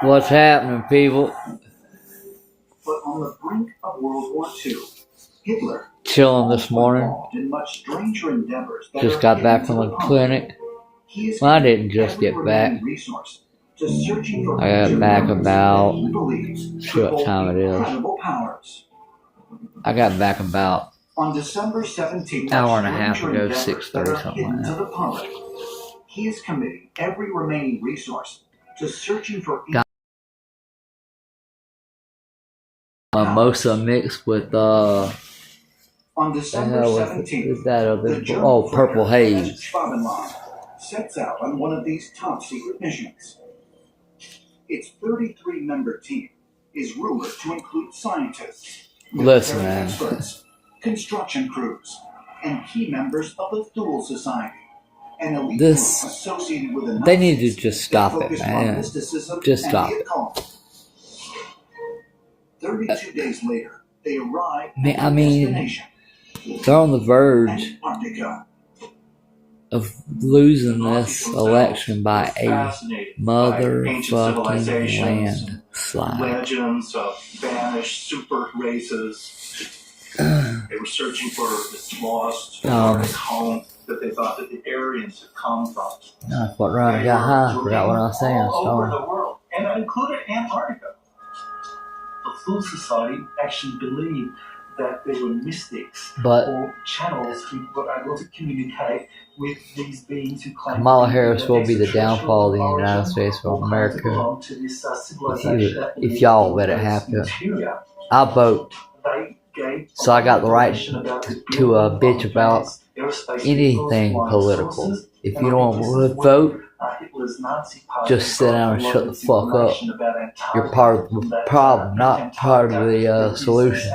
What's happening, people? But on the brink of World War II, Hitler Chilling this morning. involved in much stranger endeavors that Just are got hidden back to from the the public. clinic. He is Well, I committed didn't just every get remaining back. resource to searching for I got future back members about, that he believes see could what hold time it is. incredible powers. I got back about On December 17th, hour and a half stranger ago, endeavors 6:30, that are something hidden like to that. the public. He is committing every remaining resource to searching for Got mimosa mixed with On the December hell 17th, is that the other? German Oh, Purple fighter Haze. Schwabenland sets out on one of these top secret missions. Its 33-member team is rumored to include scientists, Listen, military man. experts, construction crews, and key members of the Thule Society, an elite group associated with the They need to Nazis just that stop it, focused on man. mysticism Just and stop the it. occult. 32 days later, they arrive I at their mean, destination, they're on the verge Antarctica. of losing this election by a motherfucking landslide. Legends of vanished super races. They were searching for this lost Arctic home that they thought that the Aryans had come from. I thought I got high. Forgot what I was saying. All over the world, and that included Antarctica. The Thule Society actually believed that they were mystics or channels who were able to communicate with these beings who claimed Kamala Harris will be the downfall of the United States of America if y'all let it happen. I vote, so I got the right to bitch about anything political. If you don't vote, just sit down and shut the fuck up. You're part of the problem, not part of the solution.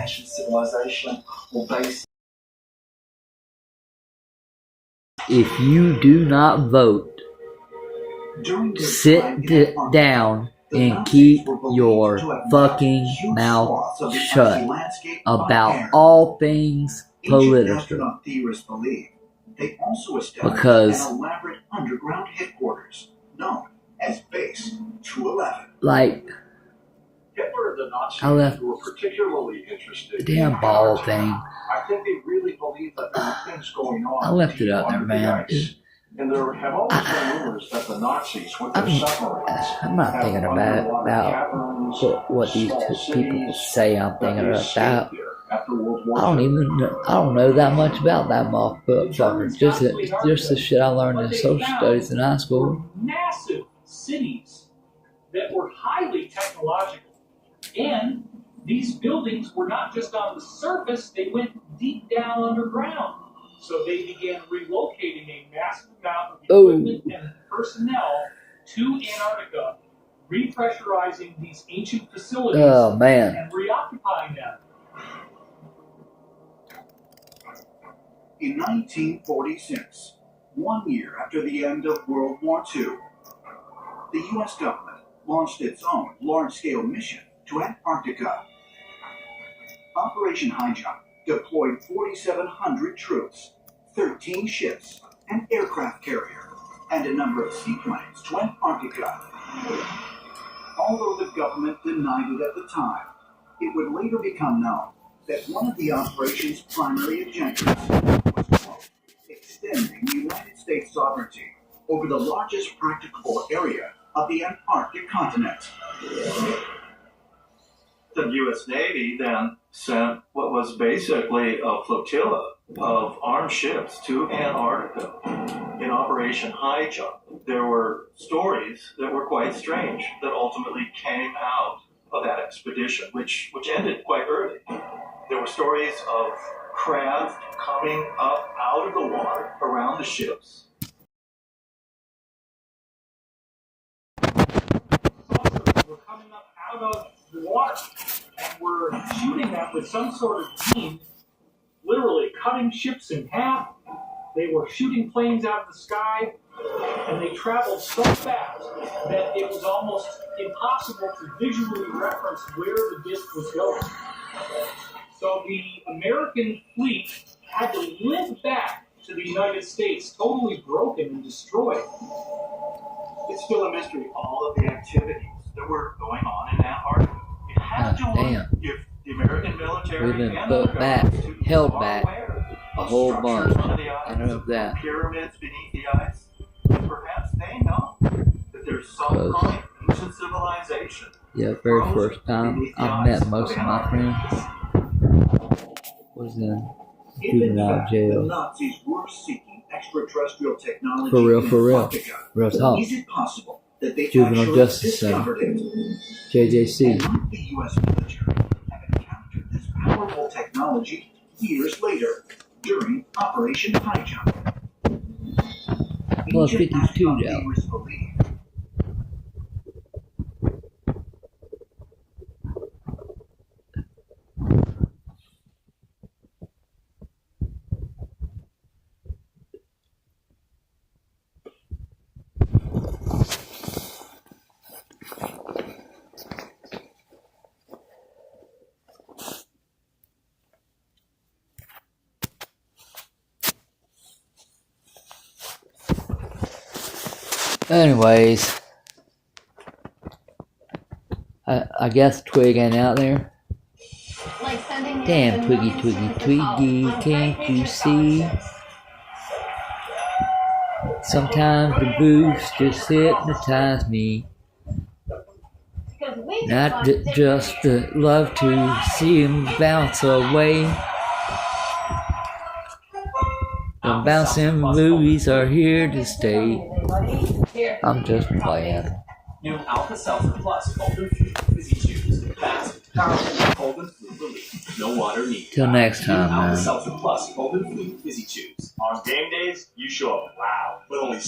If you do not vote, sit down and keep your fucking mouth shut about all things political. They also established Because an elaborate underground headquarters known as Base 211. Like, Hitler and the Nazis I left were particularly interested the damn ball thing. I think they really believed that there were things going on. I left it up there, man. And there have always been rumors that the Nazis with their submarines. I'm not thinking about what these people say. I'm thinking about. I don't know that much about that motherfucker. Just the shit I learned in social studies in high school. Massive cities that were highly technological, and these buildings were not just on the surface; they went deep down underground. So they began relocating a massive amount of equipment and personnel to Antarctica, repressurizing these ancient facilities and reoccupying them. In 1946, 1 year after the end of World War II, the U.S. government launched its own large-scale mission to Antarctica. Operation High Jump deployed 4,700 troops, 13 ships, an aircraft carrier, and a number of seaplanes to Antarctica. Although the government denied it at the time, it would later become known that one of the operation's primary objectives was, quote, extending United States sovereignty over the largest practicable area of the Antarctic continent. The U.S. Navy then sent what was basically a flotilla of armed ships to Antarctica in Operation High Jump. There were stories that were quite strange that ultimately came out of that expedition, which ended quite early. There were stories of craft coming up out of the water around the ships. Were coming up out of the water and were shooting them with some sort of beam, literally cutting ships in half. They were shooting planes out of the sky, and they traveled so fast that it was almost impossible to visually reference where the disc was going. So the American fleet had to limp back to the United States, totally broken and destroyed. It's still a mystery, all of the activities that were going on in Antarctica. It had to damn. if the American military We've been and put other back, governments held are back aware a of whole structures bunch. under the ice, I know that. pyramids beneath the ice, and perhaps they know that there's some Close. kind of ancient civilization. Yeah, very first time I met most of my friends was in If in juvenile fact the jail. Nazis were seeking extraterrestrial technology For real, in for real. Antarctica, Real talk. is it possible that they Juvenile actually Justice Center. discovered it? JJC. And might the U.S. military have encountered this powerful technology years later during Operation High Jump? Well, Ancient 52 astronaut now. theorists believe Anyways, I guess Twig ain't out there. Like sending me Damn, a Twiggy, million Twiggy, students to Twiggy, college on can't five-major you see? scholarships. Sometimes the booze just hypnotize me. Because we Not just want just the love to see him bounce away. The bouncing Louis are here to stay. I'm just playing. New Alpha Seltzer Plus Cold and Flu Fizzy Chews. Fast, powerful, cold and flu relief. No water needed. Till next New time, Alpha man. Seltzer Plus Cold and Flu Fizzy Chews. On game days, you show up loud, but only